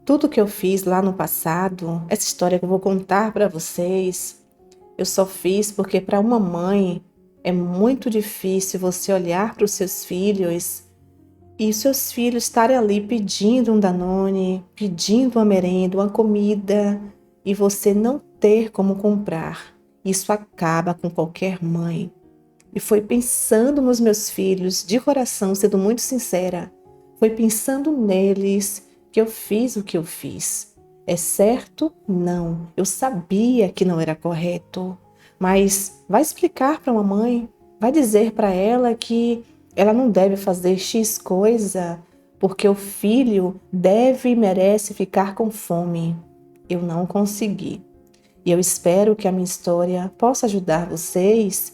Tudo que eu fiz lá no passado, essa história que eu vou contar para vocês, eu só fiz porque para uma mãe é muito difícil você olhar para os seus filhos e os seus filhos estarem ali pedindo um Danone, pedindo uma merenda, uma comida e você não ter como comprar. Isso acaba com qualquer mãe. E foi pensando nos meus filhos, de coração, sendo muito sincera, foi pensando neles que eu fiz o que eu fiz. É certo? Não. Eu sabia que não era correto. Mas vai explicar para uma mãe, vai dizer para ela que ela não deve fazer X coisa, porque o filho deve e merece ficar com fome. Eu não consegui. E eu espero que a minha história possa ajudar vocês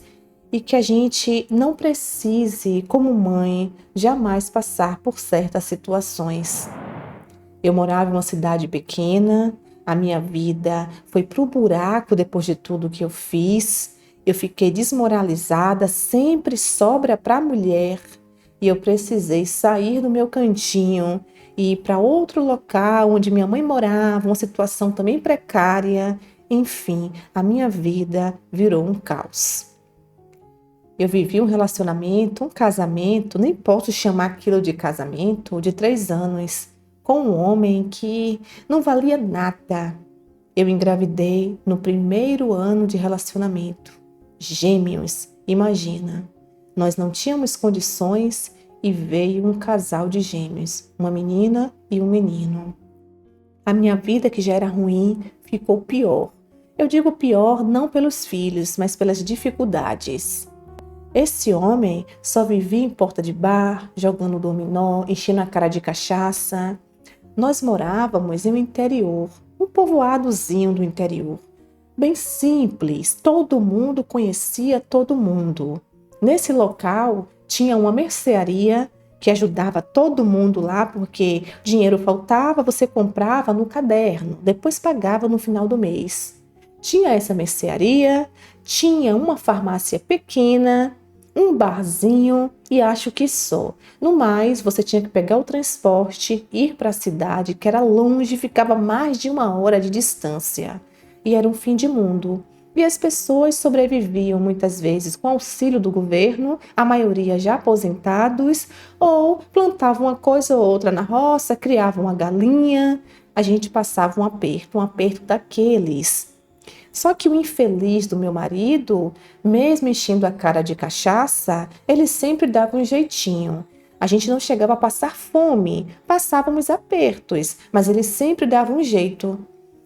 e que a gente não precise, como mãe, jamais passar por certas situações. Eu morava em uma cidade pequena, a minha vida foi pro buraco depois de tudo que eu fiz. Eu fiquei desmoralizada, sempre sobra para a mulher, e eu precisei sair do meu cantinho e ir para outro local onde minha mãe morava, uma situação também precária. Enfim, a minha vida virou um caos. Eu vivi um relacionamento, um casamento, nem posso chamar aquilo de casamento, de 3 anos, com um homem que não valia nada. Eu engravidei no primeiro ano de relacionamento. Gêmeos, imagina. Nós não tínhamos condições e veio um casal de gêmeos, uma menina e um menino. A minha vida, que já era ruim, ficou pior. Eu digo pior não pelos filhos, mas pelas dificuldades. Esse homem só vivia em porta de bar, jogando dominó, enchendo a cara de cachaça. Nós morávamos em um interior, um povoadozinho do interior. Bem simples, todo mundo conhecia todo mundo. Nesse local tinha uma mercearia que ajudava todo mundo lá, porque dinheiro faltava, você comprava no caderno, depois pagava no final do mês. Tinha essa mercearia, tinha uma farmácia pequena, um barzinho e acho que só. No mais, você tinha que pegar o transporte, ir para a cidade, que era longe, ficava mais de 1 hora de distância. E era um fim de mundo. E as pessoas sobreviviam muitas vezes com auxílio do governo, a maioria já aposentados, ou plantavam uma coisa ou outra na roça, criavam uma galinha. A gente passava um aperto daqueles. Só que o infeliz do meu marido, mesmo enchendo a cara de cachaça, ele sempre dava um jeitinho. A gente não chegava a passar fome, passávamos apertos, mas ele sempre dava um jeito.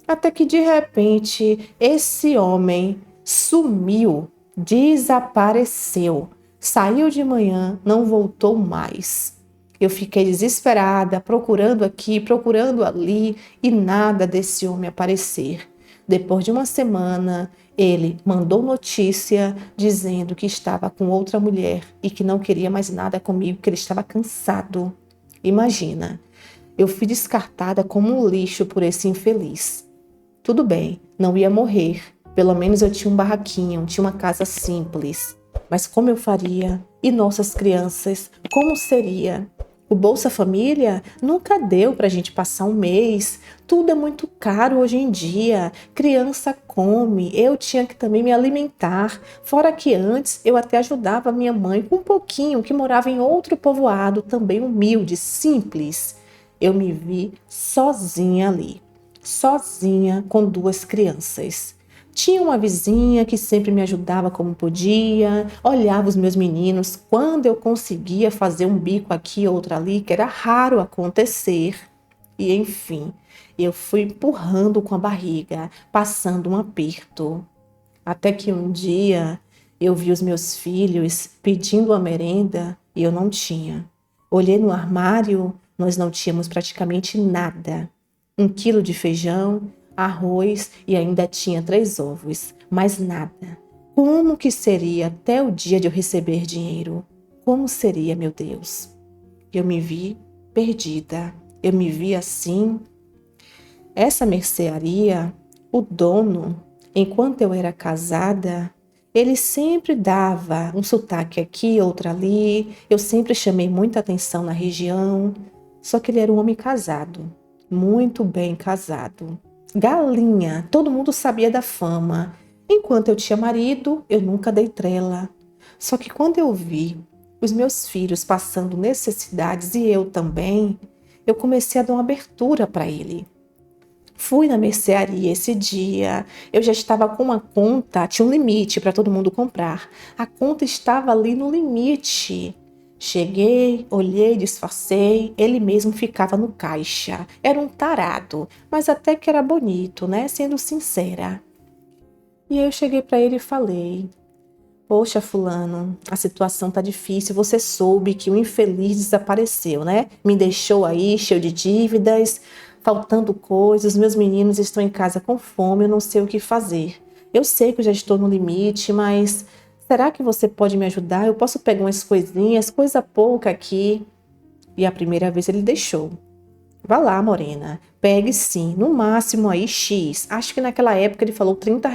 Até que de repente esse homem sumiu, desapareceu. Saiu de manhã, não voltou mais. Eu fiquei desesperada, procurando aqui, procurando ali e nada desse homem aparecer. Depois de 1 semana, ele mandou notícia dizendo que estava com outra mulher e que não queria mais nada comigo, que ele estava cansado. Imagina, eu fui descartada como um lixo por esse infeliz. Tudo bem, não ia morrer. Pelo menos eu tinha um barraquinho, tinha uma casa simples. Mas como eu faria? E nossas crianças, como seria? O Bolsa Família nunca deu para a gente passar um mês. Tudo é muito caro hoje em dia. Criança come, eu tinha que também me alimentar. Fora que antes eu até ajudava a minha mãe com um pouquinho, que morava em outro povoado, também humilde, simples. Eu me vi sozinha ali, sozinha com 2 crianças. Tinha uma vizinha que sempre me ajudava como podia, olhava os meus meninos quando eu conseguia fazer um bico aqui, outro ali, que era raro acontecer. E enfim, eu fui empurrando com a barriga, passando um aperto. Até que um dia eu vi os meus filhos pedindo uma merenda e eu não tinha. Olhei no armário, nós não tínhamos praticamente nada. 1 quilo de feijão, arroz e ainda tinha 3 ovos, mais nada. Como que seria até o dia de eu receber dinheiro? Como seria, meu Deus? Eu me vi perdida, eu me vi assim. Essa mercearia, o dono, enquanto eu era casada, ele sempre dava um sotaque aqui, outro ali. Eu sempre chamei muita atenção na região, só que ele era um homem casado. muito bem casado. Galinha, todo mundo sabia da fama. Enquanto eu tinha marido, eu nunca dei trela. Só que quando eu vi os meus filhos passando necessidades e eu também, eu comecei a dar uma abertura para ele. Fui na mercearia esse dia, eu já estava com uma conta, tinha um limite para todo mundo comprar. A conta estava ali no limite. Cheguei, olhei, disfarcei, ele mesmo ficava no caixa. Era um tarado, mas até que era bonito, né? Sendo sincera. E aí eu cheguei para ele e falei: Poxa, fulano, a situação tá difícil. Você soube que o infeliz desapareceu, né? Me deixou aí cheio de dívidas, faltando coisas. Meus meninos estão em casa com fome, eu não sei o que fazer. Eu sei que eu já estou no limite, mas será que você pode me ajudar? Eu posso pegar umas coisinhas, coisa pouca aqui. E a primeira vez ele deixou. Vá lá, morena, pegue sim, no máximo aí X. Acho que naquela época ele falou R$ 30.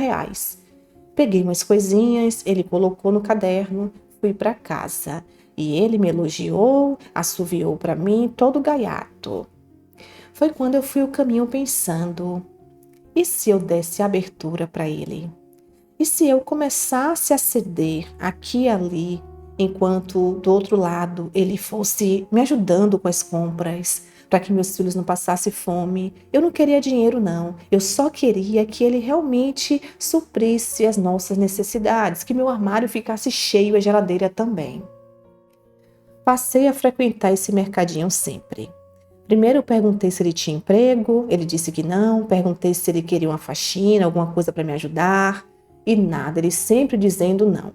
Peguei umas coisinhas, ele colocou no caderno, fui para casa. E ele me elogiou, assoviou para mim, todo gaiato. Foi quando eu fui o caminho pensando: e se eu desse abertura para ele? E se eu começasse a ceder aqui e ali, enquanto do outro lado ele fosse me ajudando com as compras, para que meus filhos não passassem fome? Eu não queria dinheiro, não. Eu só queria que ele realmente suprisse as nossas necessidades, que meu armário ficasse cheio e a geladeira também. Passei a frequentar esse mercadinho sempre. Primeiro eu perguntei se ele tinha emprego, ele disse que não. Perguntei se ele queria uma faxina, alguma coisa para me ajudar. E nada, ele sempre dizendo não.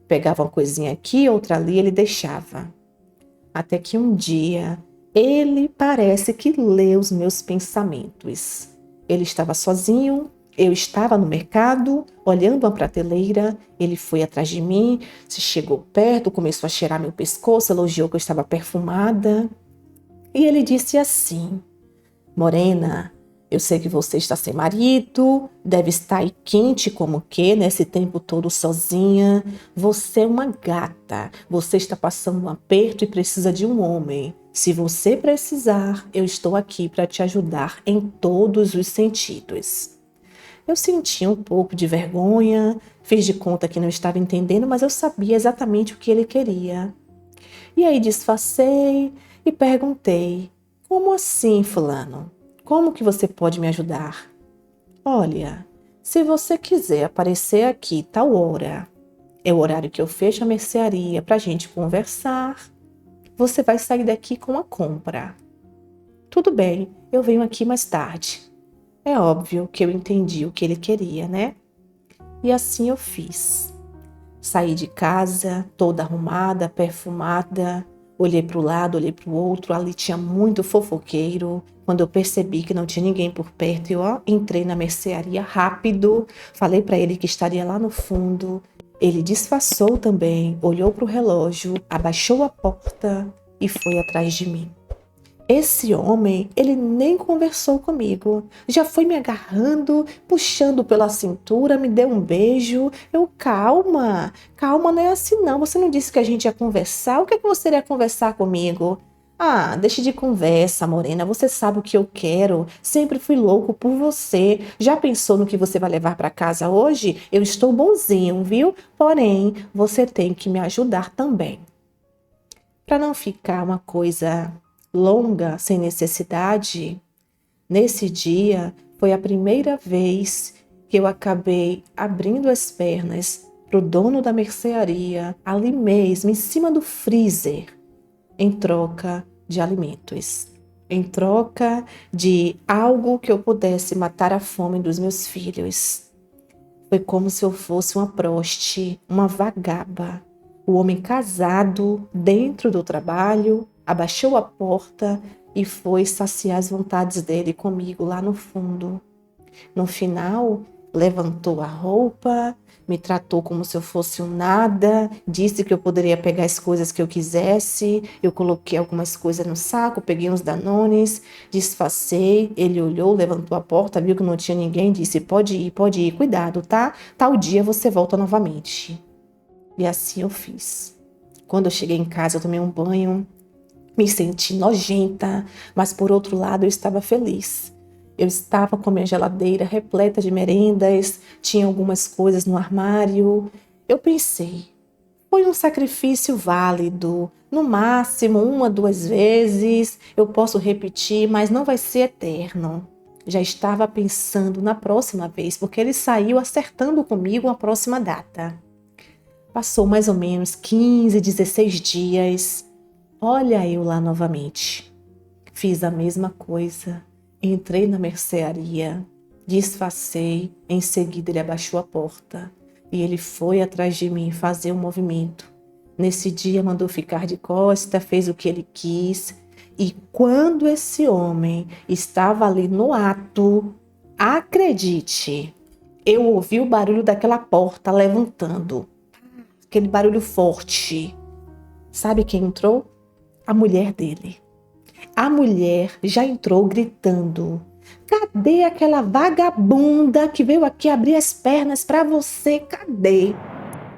Pegava uma coisinha aqui, outra ali, ele deixava. Até que um dia, ele parece que lê os meus pensamentos. Ele estava sozinho, eu estava no mercado, olhando uma prateleira. Ele foi atrás de mim, se chegou perto, começou a cheirar meu pescoço, elogiou que eu estava perfumada. E ele disse assim: Morena, eu sei que você está sem marido, deve estar aí quente como que nesse tempo todo sozinha. Você é uma gata, você está passando um aperto e precisa de um homem. Se você precisar, eu estou aqui para te ajudar em todos os sentidos. Eu senti um pouco de vergonha, fiz de conta que não estava entendendo, mas eu sabia exatamente o que ele queria. E aí disfarcei e perguntei: Como assim, fulano? Como que você pode me ajudar? Olha, se você quiser aparecer aqui tal hora, é o horário que eu fecho a mercearia para a gente conversar, você vai sair daqui com a compra. Tudo bem, eu venho aqui mais tarde. É óbvio que eu entendi o que ele queria, né? E assim eu fiz. Saí de casa, toda arrumada, perfumada. Olhei para o lado, olhei para o outro. Ali tinha muito fofoqueiro. Quando eu percebi que não tinha ninguém por perto, eu entrei na mercearia rápido. Falei para ele que estaria lá no fundo. Ele disfarçou também, olhou para o relógio, abaixou a porta e foi atrás de mim. Esse homem, ele nem conversou comigo. Já foi me agarrando, puxando pela cintura, me deu um beijo. Eu, calma, calma, não é assim não. Você não disse que a gente ia conversar? O que é que você iria conversar comigo? Ah, deixe de conversa, morena. Você sabe o que eu quero. Sempre fui louco por você. Já pensou no que você vai levar para casa hoje? Eu estou bonzinho, viu? Porém, você tem que me ajudar também. Para não ficar uma coisa longa, sem necessidade, nesse dia foi a primeira vez que eu acabei abrindo as pernas para o dono da mercearia, ali mesmo, em cima do freezer, em troca de alimentos, em troca de algo que eu pudesse matar a fome dos meus filhos. Foi como se eu fosse uma proste, uma vagaba. O homem casado, dentro do trabalho, abaixou a porta e foi saciar as vontades dele comigo lá no fundo. No final, levantou a roupa, me tratou como se eu fosse um nada, disse que eu poderia pegar as coisas que eu quisesse. Eu coloquei algumas coisas no saco, peguei uns danones, disfarcei. Ele olhou, levantou a porta, viu que não tinha ninguém, disse: pode ir, cuidado, tá? Tal dia você volta novamente. E assim eu fiz. Quando eu cheguei em casa, eu tomei um banho, Me senti nojenta, mas por outro lado eu estava feliz. Eu estava com a minha geladeira repleta de merendas, tinha algumas coisas no armário. Eu pensei, foi um sacrifício válido. No máximo, 1, 2 vezes, eu posso repetir, mas não vai ser eterno. Já estava pensando na próxima vez, porque ele saiu acertando comigo a próxima data. Passou mais ou menos 15, 16 dias. Olha eu lá novamente. Fiz a mesma coisa. Entrei na mercearia, disfarcei, em seguida ele abaixou a porta e ele foi atrás de mim fazer um movimento. Nesse dia mandou ficar de costa, fez o que ele quis e quando esse homem estava ali no ato, acredite, eu ouvi o barulho daquela porta levantando, aquele barulho forte. Sabe quem entrou? A mulher dele. A mulher já entrou gritando: cadê aquela vagabunda que veio aqui abrir as pernas para você? Cadê?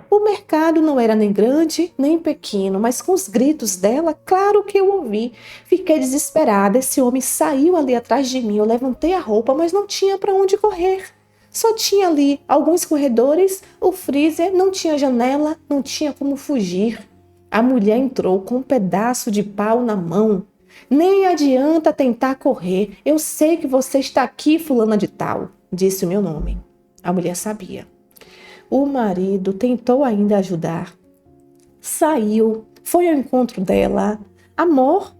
O mercado não era nem grande nem pequeno, mas com os gritos dela, claro que eu ouvi. Fiquei desesperada. Esse homem saiu ali atrás de mim. Eu levantei a roupa, mas não tinha para onde correr. Só tinha ali alguns corredores, o freezer, não tinha janela, não tinha como fugir. A mulher entrou com um pedaço de pau na mão. Nem adianta tentar correr. Eu sei que você está aqui, fulana de tal, disse o meu nome. A mulher sabia. O marido tentou ainda ajudar. Saiu, foi ao encontro dela. Amor,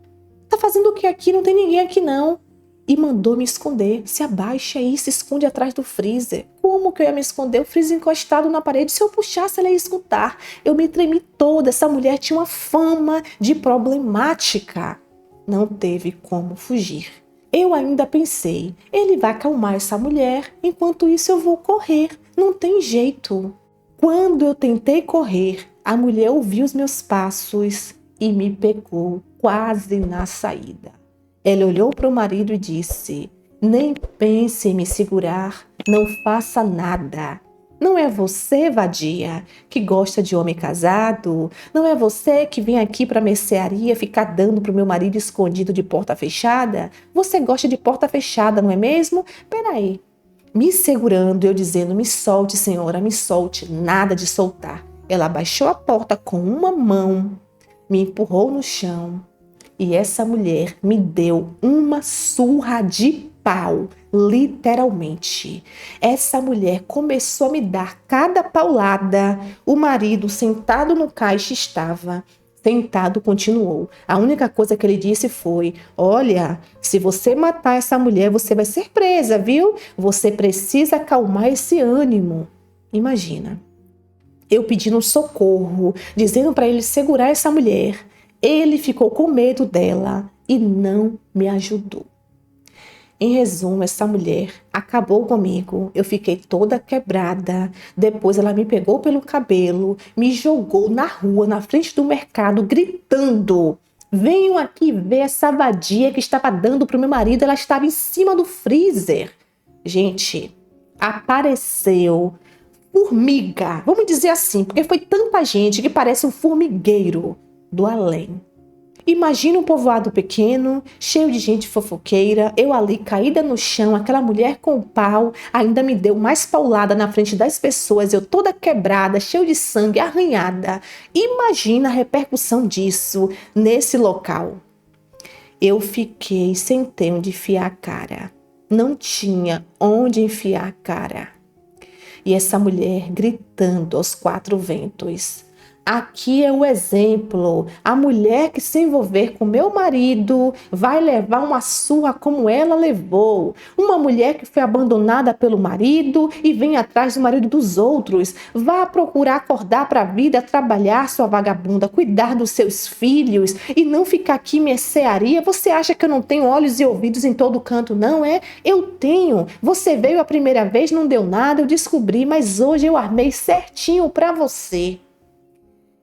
tá fazendo o que aqui? Não tem ninguém aqui não. E mandou me esconder. Se abaixa aí, se esconde atrás do freezer. Como que eu ia me esconder? O freezer encostado na parede. Se eu puxasse, ela ia escutar. Eu me tremi toda. Essa mulher tinha uma fama de problemática. Não teve como fugir. Eu ainda pensei, ele vai acalmar essa mulher, enquanto isso eu vou correr. Não tem jeito. Quando eu tentei correr, a mulher ouviu os meus passos e me pegou quase na saída. Ela olhou para o marido e disse: nem pense em me segurar, não faça nada. Não é você, vadia, que gosta de homem casado? Não é você que vem aqui para a mercearia ficar dando para o meu marido escondido de porta fechada? Você gosta de porta fechada, não é mesmo? Peraí. Me segurando, eu dizendo: me solte, senhora, me solte. Nada de soltar. Ela abaixou a porta com uma mão, me empurrou no chão e essa mulher me deu uma surra de pau, literalmente. Essa mulher começou a me dar cada paulada. O marido, sentado no caixa, estava. Sentado, continuou. A única coisa que ele disse foi: olha, se você matar essa mulher, você vai ser presa, viu? Você precisa acalmar esse ânimo. Imagina. Eu pedindo socorro, dizendo para ele segurar essa mulher. Ele ficou com medo dela e não me ajudou. Em resumo, essa mulher acabou comigo. Eu fiquei toda quebrada. Depois ela me pegou pelo cabelo, me jogou na rua, na frente do mercado, gritando: venham aqui ver essa vadia que estava dando para o meu marido. Ela estava em cima do freezer. Gente, apareceu formiga, vamos dizer assim, porque foi tanta gente que parece um formigueiro do além. Imagina um povoado pequeno, cheio de gente fofoqueira, eu ali caída no chão, aquela mulher com o pau ainda me deu mais paulada na frente das pessoas, eu toda quebrada, cheio de sangue, arranhada. Imagina a repercussão disso nesse local. Eu fiquei sem ter onde enfiar a cara. Não tinha onde enfiar a cara. E essa mulher gritando aos quatro ventos: aqui é o exemplo. A mulher que se envolver com meu marido vai levar uma surra como ela levou. Uma mulher que foi abandonada pelo marido e vem atrás do marido dos outros. Vá procurar acordar para a vida, trabalhar, sua vagabunda, cuidar dos seus filhos e não ficar aqui em mercearia. Você acha que eu não tenho olhos e ouvidos em todo canto, não é? Eu tenho. Você veio a primeira vez, não deu nada, eu descobri, mas hoje eu armei certinho para você.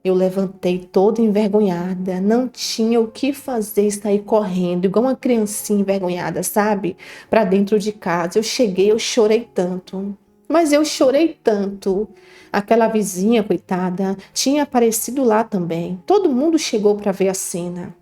Eu levantei toda envergonhada, não tinha o que fazer, sair correndo, igual uma criancinha envergonhada, sabe? Para dentro de casa. Eu cheguei, eu chorei tanto. Mas eu chorei tanto. Aquela vizinha, coitada, tinha aparecido lá também. Todo mundo chegou para ver a cena.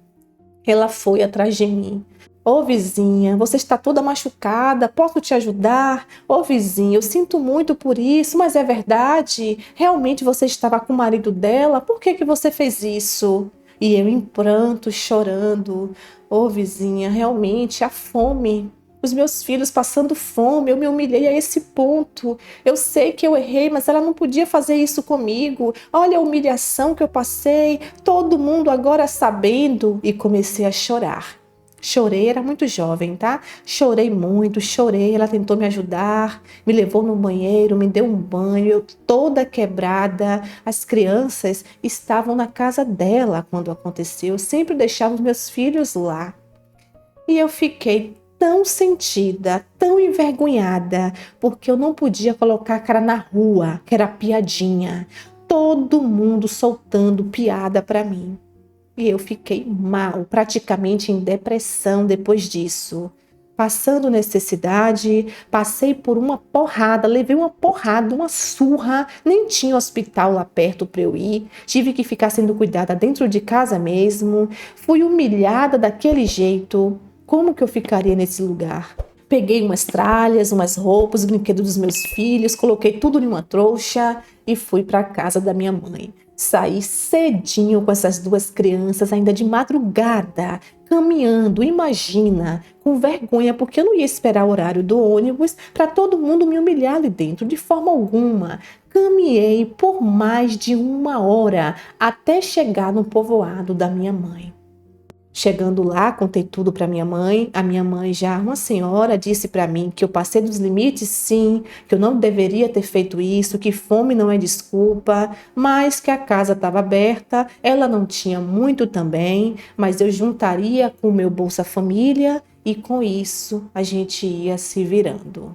Ela foi atrás de mim. Ô vizinha, você está toda machucada, posso te ajudar? Ô vizinha, eu sinto muito por isso, mas é verdade? Realmente você estava com o marido dela? Por que você fez isso? E eu em pranto, chorando. Ô vizinha, realmente a fome. Os meus filhos passando fome, eu me humilhei a esse ponto. Eu sei que eu errei, mas ela não podia fazer isso comigo. Olha a humilhação que eu passei, todo mundo agora sabendo. E comecei a chorar. Chorei, era muito jovem, tá? Chorei muito, chorei. Ela tentou me ajudar, me levou no banheiro, me deu um banho, eu toda quebrada. As crianças estavam na casa dela quando aconteceu. Eu sempre deixava os meus filhos lá. E eu fiquei tão sentida, tão envergonhada, porque eu não podia colocar a cara na rua, que era piadinha. Todo mundo soltando piada para mim. E eu fiquei mal, praticamente em depressão depois disso. Passando necessidade, passei por uma porrada, levei uma porrada, uma surra, nem tinha hospital lá perto para eu ir, tive que ficar sendo cuidada dentro de casa mesmo, fui humilhada daquele jeito. Como que eu ficaria nesse lugar? Peguei umas tralhas, umas roupas, brinquedos dos meus filhos, coloquei tudo em uma trouxa e fui para a casa da minha mãe. Saí cedinho com essas duas crianças, ainda de madrugada, caminhando, imagina, com vergonha, porque eu não ia esperar o horário do ônibus para todo mundo me humilhar ali dentro, de forma alguma. Caminhei por mais de 1 hora até chegar no povoado da minha mãe. Chegando lá, contei tudo para minha mãe. A minha mãe, já uma senhora, disse para mim que eu passei dos limites, sim, que eu não deveria ter feito isso, que fome não é desculpa, mas que a casa estava aberta, ela não tinha muito também, mas eu juntaria com o meu Bolsa Família e com isso a gente ia se virando.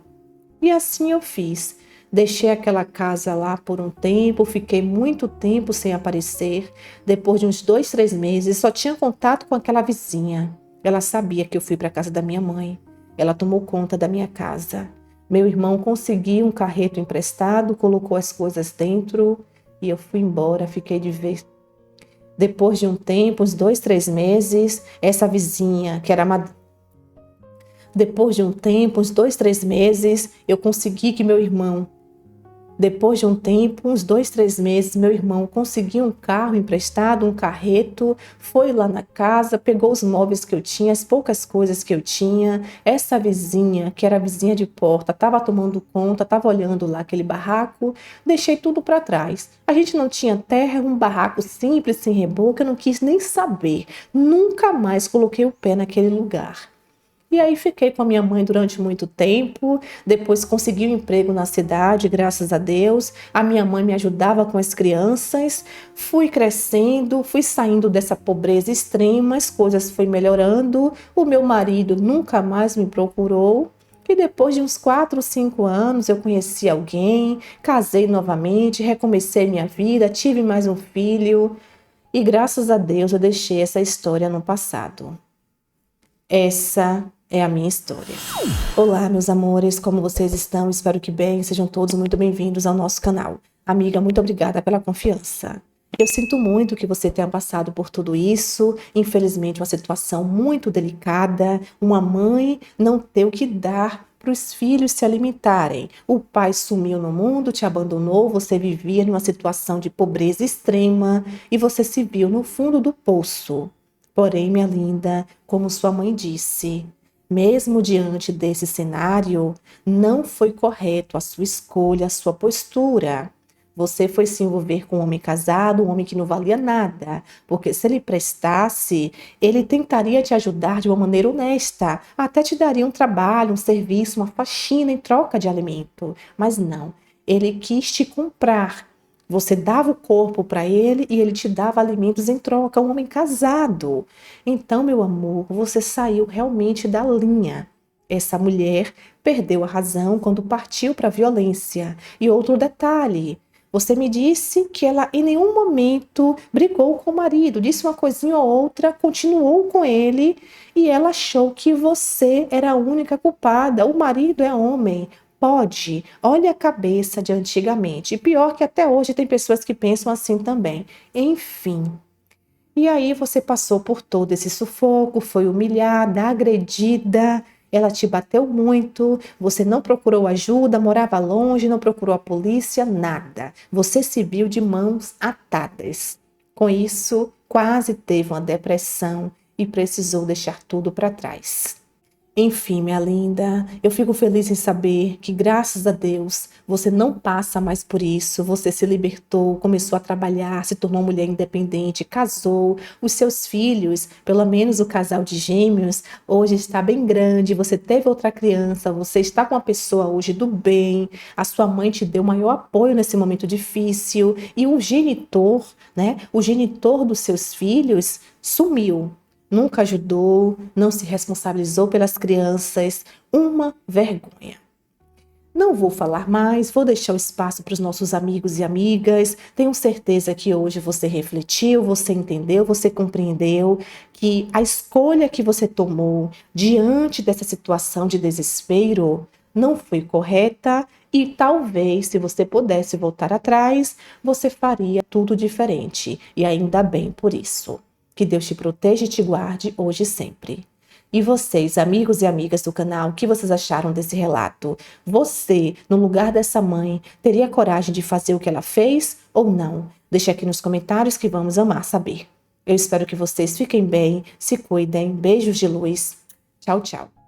E assim eu fiz. Deixei aquela casa lá por um tempo, fiquei muito tempo sem aparecer. Depois de uns 2, 3 meses, só tinha contato com aquela vizinha. Ela sabia que eu fui para a casa da minha mãe. Ela tomou conta da minha casa. Meu irmão conseguiu um carreto emprestado, colocou as coisas dentro e eu fui embora. Fiquei de vez. Depois de um tempo, uns 2, 3 meses, essa vizinha, que era depois de um tempo, uns 2, 3 meses, eu consegui que meu irmão. Depois de um tempo, uns 2, 3 meses, meu irmão conseguiu um carro emprestado, um carreto, foi lá na casa, pegou os móveis que eu tinha, as poucas coisas que eu tinha. Essa vizinha, que era vizinha de porta, estava tomando conta, estava olhando lá aquele barraco, deixei tudo para trás. A gente não tinha terra, um barraco simples, sem reboco, eu não quis nem saber. Nunca mais coloquei o pé naquele lugar. E aí fiquei com a minha mãe durante muito tempo, depois consegui um emprego na cidade, graças a Deus. A minha mãe me ajudava com as crianças, fui crescendo, fui saindo dessa pobreza extrema, as coisas foram melhorando, o meu marido nunca mais me procurou. E depois de uns 4, 5 anos eu conheci alguém, casei novamente, recomecei minha vida, tive mais um filho e graças a Deus eu deixei essa história no passado. Essa é a minha história. Olá, meus amores, como vocês estão? Espero que bem, sejam todos muito bem-vindos ao nosso canal. Amiga, muito obrigada pela confiança. Eu sinto muito que você tenha passado por tudo isso. Infelizmente, uma situação muito delicada. Uma mãe não ter o que dar para os filhos se alimentarem. O pai sumiu no mundo, te abandonou, você vivia numa situação de pobreza extrema e você se viu no fundo do poço. Porém, minha linda, como sua mãe disse, mesmo diante desse cenário, não foi correto a sua escolha, a sua postura. Você foi se envolver com um homem casado, um homem que não valia nada, porque se ele prestasse, ele tentaria te ajudar de uma maneira honesta, até te daria um trabalho, um serviço, uma faxina em troca de alimento. Mas não, ele quis te comprar. Você dava o corpo para ele e ele te dava alimentos em troca, um homem casado. Então, meu amor, você saiu realmente da linha. Essa mulher perdeu a razão quando partiu para a violência. E outro detalhe, você me disse que ela em nenhum momento brigou com o marido, disse uma coisinha ou outra, continuou com ele e ela achou que você era a única culpada. O marido é homem. Pode, olha a cabeça de antigamente. E pior que até hoje tem pessoas que pensam assim também. Enfim, E aí você passou por todo esse sufoco, foi humilhada, agredida, ela te bateu muito, você não procurou ajuda, morava longe, não procurou a polícia, nada. Você se viu de mãos atadas. Com isso, quase teve uma depressão e precisou deixar tudo para trás. Enfim, minha linda, eu fico feliz em saber que, graças a Deus, você não passa mais por isso. Você se libertou, começou a trabalhar, se tornou mulher independente, casou. Os seus filhos, pelo menos o casal de gêmeos, hoje está bem grande. Você teve outra criança, você está com uma pessoa hoje do bem. A sua mãe te deu maior apoio nesse momento difícil. E o genitor, né? O genitor dos seus filhos sumiu. Nunca ajudou, não se responsabilizou pelas crianças. Uma vergonha. Não vou falar mais, vou deixar o espaço para os nossos amigos e amigas. Tenho certeza que hoje você refletiu, você entendeu, você compreendeu que a escolha que você tomou diante dessa situação de desespero não foi correta e talvez, se você pudesse voltar atrás, você faria tudo diferente. E ainda bem por isso. Que Deus te proteja e te guarde hoje e sempre. E vocês, amigos e amigas do canal, o que vocês acharam desse relato? Você, no lugar dessa mãe, teria coragem de fazer o que ela fez ou não? Deixe aqui nos comentários que vamos amar saber. Eu espero que vocês fiquem bem, se cuidem, beijos de luz. Tchau, tchau.